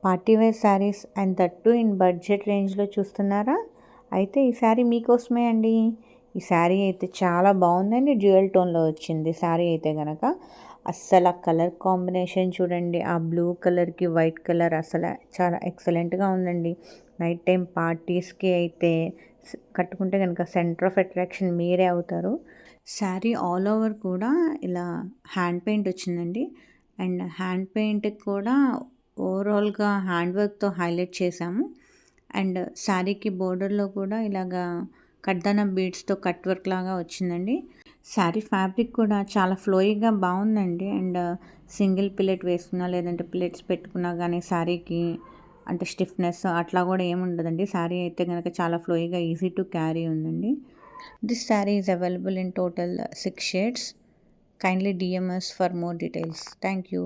Party wear sarees and that too in budget రేంజ్లో చూస్తున్నారా? అయితే ఈ శారీ మీకోసమే అండి. ఈ శారీ అయితే చాలా బాగుందండి. డ్యూయల్ టోన్లో వచ్చింది శారీ అయితే కనుక. అస్సలు ఆ కలర్ కాంబినేషన్ చూడండి, ఆ బ్లూ కలర్కి వైట్ కలర్ అసలు చాలా ఎక్సలెంట్గా ఉందండి. నైట్ టైం పార్టీస్కి అయితే కట్టుకుంటే కనుక సెంటర్ ఆఫ్ అట్రాక్షన్ మీరే అవుతారు. శారీ ఆల్ ఓవర్ కూడా ఇలా హ్యాండ్ పెయింట్ వచ్చిందండి. అండ్ హ్యాండ్ పెయింట్కి కూడా ఓవరాల్గా హ్యాండ్ వర్క్తో హైలైట్ చేశాము. అండ్ శారీకి బోర్డర్లో కూడా ఇలాగా కడ్దానం బీడ్స్తో కట్ వర్క్ లాగా వచ్చిందండి. శారీ ఫ్యాబ్రిక్ కూడా చాలా ఫ్లోయిగా బాగుందండి. అండ్ సింగిల్ పిల్లెట్ వేసుకున్నా లేదంటే పిల్లెట్స్ పెట్టుకున్నా కానీ శారీకి అంటే స్టిఫ్నెస్ అట్లా కూడా ఏముండదండి. శారీ అయితే కనుక చాలా ఫ్లోయిగా ఈజీ టు క్యారీ ఉందండి. This sari is available in total 6 shades. Kindly DM us for more details. Thank you.